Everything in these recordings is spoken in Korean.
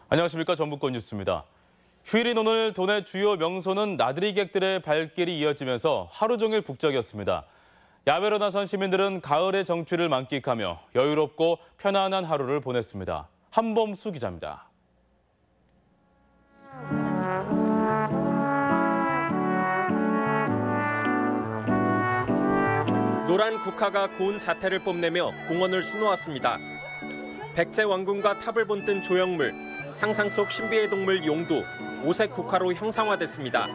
안녕하십니까. 전북권 뉴스입니다. 휴일인 오늘 도내 주요 명소는 나들이객들의 발길이 이어지면서 하루 종일 북적였습니다. 야외로 나선 시민들은 가을의 정취를 만끽하며 여유롭고 편안한 하루를 보냈습니다. 한범수 기자입니다. 노란 국화가 고운 자태를 뽐내며 공원을 수놓았습니다. 백제 왕궁과 탑을 본뜬 조형물, 상상 속 신비의 동물 용도, 오색 국화로 형상화됐습니다.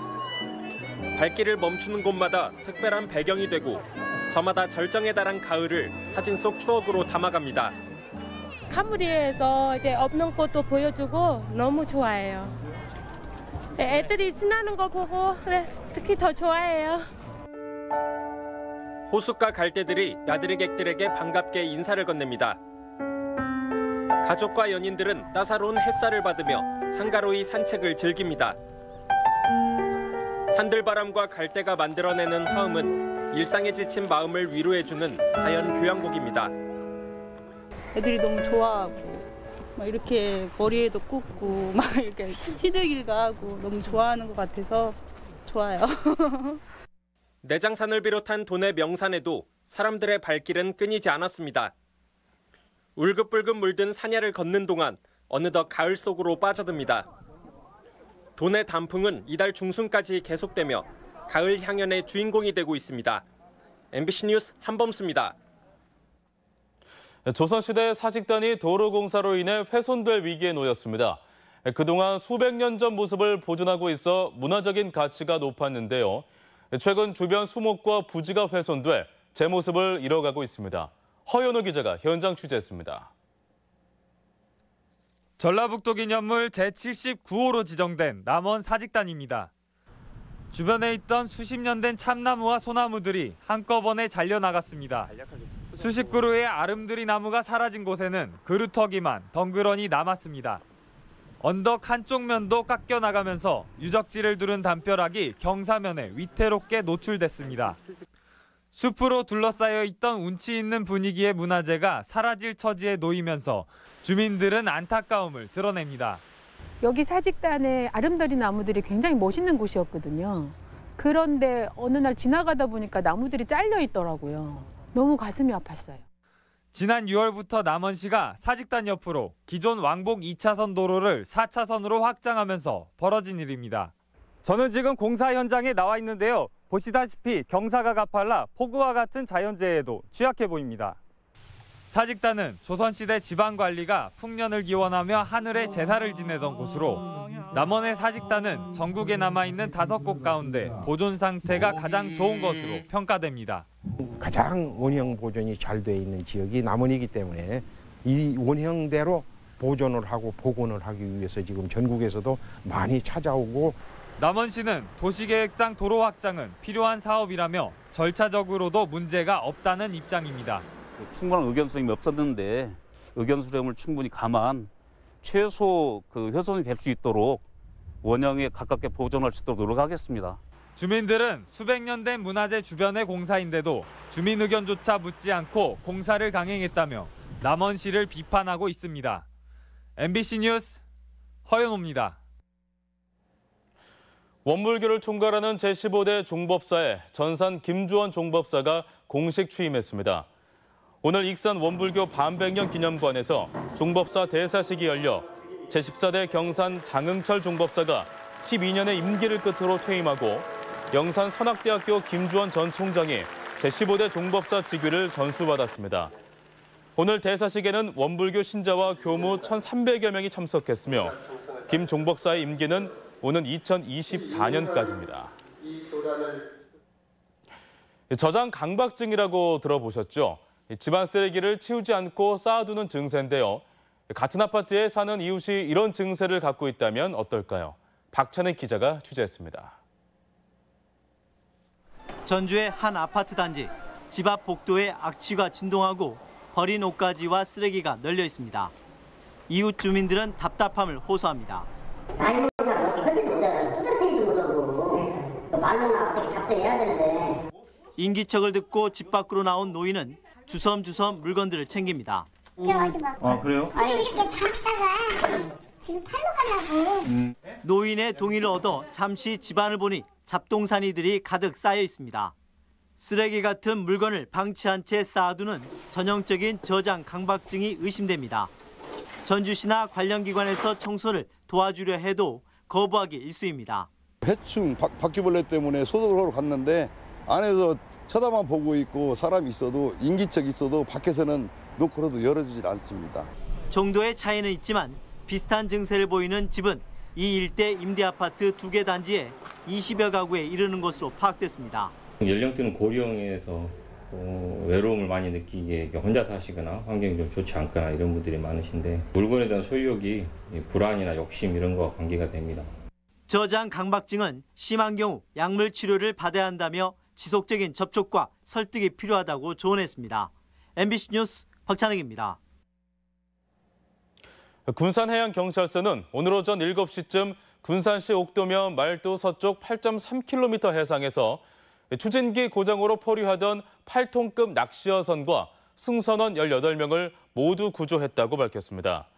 발길을 멈추는 곳마다 특별한 배경이 되고 저마다 절정에 달한 가을을 사진 속 추억으로 담아갑니다. 카무리에서 이제 없는 꽃도 보여주고 너무 좋아해요. 애들이 신나는 거 보고 특히 더 좋아해요. 호숫가 갈대들이 나들이객들에게 반갑게 인사를 건넵니다. 가족과 연인들은 따사로운 햇살을 받으며 한가로이 산책을 즐깁니다. 산들바람과 갈대가 만들어내는 화음은 일상에 지친 마음을 위로해주는 자연 교향곡입니다. 애들이 너무 좋아하고 막 이렇게 머리에도 꽂고 막 이렇게 희들기도 하고 너무 좋아하는 것 같아서 좋아요. 내장산을 비롯한 도내 명산에도 사람들의 발길은 끊이지 않았습니다. 울긋불긋 물든 산야를 걷는 동안 어느덧 가을 속으로 빠져듭니다. 도내 단풍은 이달 중순까지 계속되며 가을 향연의 주인공이 되고 있습니다. MBC 뉴스 한범수입니다. 조선시대 사직단이 도로공사로 인해 훼손될 위기에 놓였습니다. 그동안 수백 년 전 모습을 보존하고 있어 문화적인 가치가 높았는데요. 최근 주변 수목과 부지가 훼손돼 제 모습을 잃어가고 있습니다. 허연호 기자가 현장 취재했습니다. 전라북도 기념물 제79호로 지정된 남원 사직단입니다. 주변에 있던 수십 년 된 참나무와 소나무들이 한꺼번에 잘려나갔습니다. 수십 그루의 아름드리 나무가 사라진 곳에는 그루터기만 덩그러니 남았습니다. 언덕 한쪽 면도 깎여나가면서 유적지를 두른 담벼락이 경사면에 위태롭게 노출됐습니다. 숲으로 둘러싸여 있던 운치 있는 분위기의 문화재가 사라질 처지에 놓이면서 주민들은 안타까움을 드러냅니다. 여기 사직단에 아름다리 나무들이 굉장히 멋있는 곳이었거든요. 그런데 어느 날 지나가다 보니까 나무들이 잘려 있더라고요. 너무 가슴이 아팠어요. 지난 6월부터 남원시가 사직단 옆으로 기존 왕복 2차선 도로를 4차선으로 확장하면서 벌어진 일입니다. 저는 지금 공사 현장에 나와 있는데요. 보시다시피 경사가 가팔라 폭우와 같은 자연재해에도 취약해 보입니다. 사직단은 조선시대 지방관리가 풍년을 기원하며 하늘에 제사를 지내던 곳으로 남원의 사직단은 전국에 남아있는 5곳 가운데 보존 상태가 가장 좋은 것으로 평가됩니다. 가장 원형 보존이 잘 돼 있는 지역이 남원이기 때문에 이 원형대로 보존을 하고 복원을 하기 위해서 지금 전국에서도 많이 찾아오고 남원시는 도시계획상 도로 확장은 필요한 사업이라며 절차적으로도 문제가 없다는 입장입니다. 충분한 의견 수렴이 없었는데 의견 수렴을 충분히 감안 최소 훼손이 될 수 있도록 원형에 가깝게 보존할 수 있도록 노력하겠습니다. 주민들은 수백 년 된 문화재 주변의 공사인데도 주민 의견조차 묻지 않고 공사를 강행했다며 남원시를 비판하고 있습니다. MBC 뉴스 허연호입니다. 원불교를 총괄하는 제15대 종법사에 전산 김주원 종법사가 공식 취임했습니다. 오늘 익산 원불교 반백년 기념관에서 종법사 대사식이 열려 제14대 경산 장흥철 종법사가 12년의 임기를 끝으로 퇴임하고 영산 선학대학교 김주원 전 총장이 제15대 종법사 직위를 전수받았습니다. 오늘 대사식에는 원불교 신자와 교무 1,300여 명이 참석했으며 김 종법사의 임기는 오는 2024년까지입니다. 저장 강박증이라고 들어보셨죠? 집안 쓰레기를 치우지 않고 쌓아두는 증세인데요. 같은 아파트에 사는 이웃이 이런 증세를 갖고 있다면 어떨까요? 박찬익 기자가 취재했습니다. 전주의 한 아파트 단지. 집 앞 복도에 악취가 진동하고 버린 옷가지와 쓰레기가 널려 있습니다. 이웃 주민들은 답답함을 호소합니다. 나이 먹은 사람 어떻게 흔들지 못하잖아. 뚜드러지지도 못하고 말로나 어떻게 잡들해야 되는데. 인기척을 듣고 집 밖으로 나온 노인은 주섬주섬 물건들을 챙깁니다. 들어가지 마. 아, 그래요? 아니 이렇게 담다가 지금 팔로 가냐고. 노인의 동의를 얻어 잠시 집안을 보니 잡동사니들이 가득 쌓여 있습니다. 쓰레기 같은 물건을 방치한 채 쌓아두는 전형적인 저장 강박증이 의심됩니다. 전주시나 관련 기관에서 청소를 도와주려 해도 거부하기 일쑤입니다. 해충, 바퀴벌레 때문에 소독을 하러 갔는데 안에서 쳐다만 보고 있고 사람이 있어도 인기척 있어도 밖에서는 놓고라도 열어주질 않습니다. 정도의 차이는 있지만 비슷한 증세를 보이는 집은 이 일대 임대아파트 2개 단지에 20여 가구에 이르는 것으로 파악됐습니다. 연령대는 고령에서 외로움을 많이 느끼게 혼자 사시거나 환경이 좀 좋지 않거나 이런 분들이 많으신데 물건에 대한 소유욕이 불안이나 욕심 이런 거와 관계가 됩니다. 저장 강박증은 심한 경우 약물 치료를 받아야 한다며 지속적인 접촉과 설득이 필요하다고 조언했습니다. MBC 뉴스 박찬익입니다. 군산해양경찰서는 오늘 오전 7시쯤 군산시 옥도면 말도 서쪽 8.3km 해상에서 추진기 고장으로 포류하던 8톤급 낚시어선과 승선원 18명을 모두 구조했다고 밝혔습니다.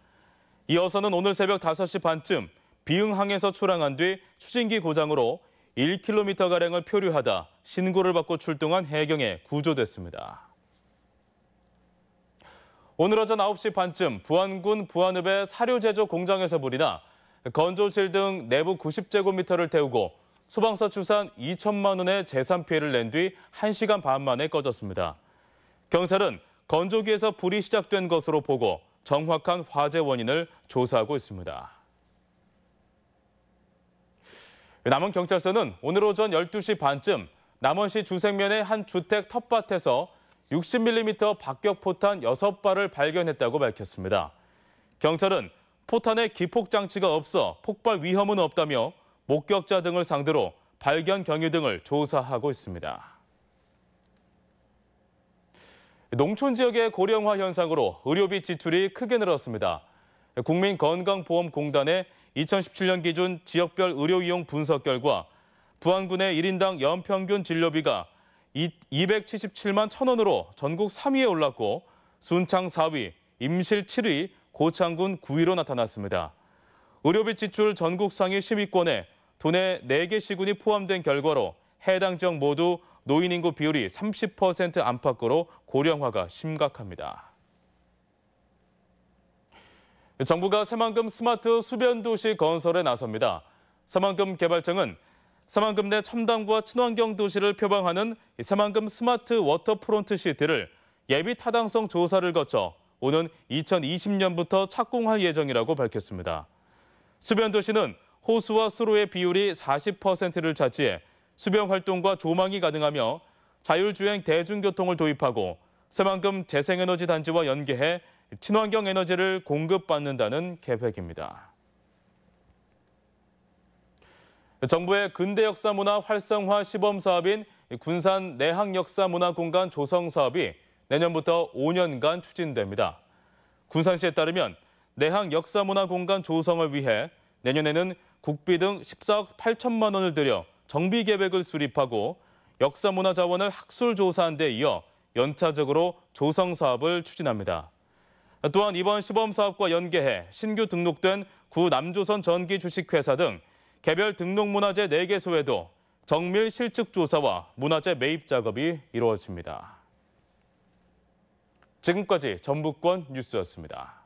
이 어선은 오늘 새벽 5시 반쯤 비흥항에서 출항한 뒤 추진기 고장으로 1km가량을 표류하다 신고를 받고 출동한 해경에 구조됐습니다. 오늘 오전 9시 반쯤 부안군 부안읍의 사료 제조 공장에서 불이 나 건조실 등 내부 90제곱미터를 태우고 소방서 추산 2천만 원의 재산 피해를 낸 뒤 1시간 반 만에 꺼졌습니다. 경찰은 건조기에서 불이 시작된 것으로 보고 정확한 화재 원인을 조사하고 있습니다. 남원경찰서는 오늘 오전 12시 반쯤 남원시 주생면의 한 주택 텃밭에서 60mm 박격포탄 6발을 발견했다고 밝혔습니다. 경찰은 포탄에 기폭 장치가 없어 폭발 위험은 없다며 목격자 등을 상대로 발견 경위 등을 조사하고 있습니다. 농촌 지역의 고령화 현상으로 의료비 지출이 크게 늘었습니다. 국민건강보험공단의 2017년 기준 지역별 의료이용 분석 결과 부안군의 1인당 연평균 진료비가 277만 1,000원으로 전국 3위에 올랐고 순창 4위, 임실 7위, 고창군 9위로 나타났습니다. 의료비 지출 전국 상위 10위권에 도내 4개 시군이 포함된 결과로 해당 지역 모두 노인 인구 비율이 30% 안팎으로 고령화가 심각합니다. 정부가 새만금 스마트 수변 도시 건설에 나섭니다. 새만금 개발청은 새만금 내 첨단과 친환경 도시를 표방하는 새만금 스마트 워터프론트 시티를 예비 타당성 조사를 거쳐 오는 2020년부터 착공할 예정이라고 밝혔습니다. 수변 도시는 호수와 수로의 비율이 40%를 차지해 수변 활동과 조망이 가능하며 자율주행 대중교통을 도입하고 새만금 재생에너지 단지와 연계해 친환경 에너지를 공급받는다는 계획입니다. 정부의 근대역사문화 활성화 시범 사업인 군산 내항역사문화공간 조성 사업이 내년부터 5년간 추진됩니다. 군산시에 따르면 내항역사문화공간 조성을 위해 내년에는 국비 등 14억 8천만 원을 들여 정비 계획을 수립하고 역사문화 자원을 학술조사한 데 이어 연차적으로 조성 사업을 추진합니다. 또한 이번 시범 사업과 연계해 신규 등록된 구 남조선 전기 주식회사 등 개별 등록문화재 4개소에도 정밀 실측 조사와 문화재 매입 작업이 이루어집니다. 지금까지 전북권 뉴스였습니다.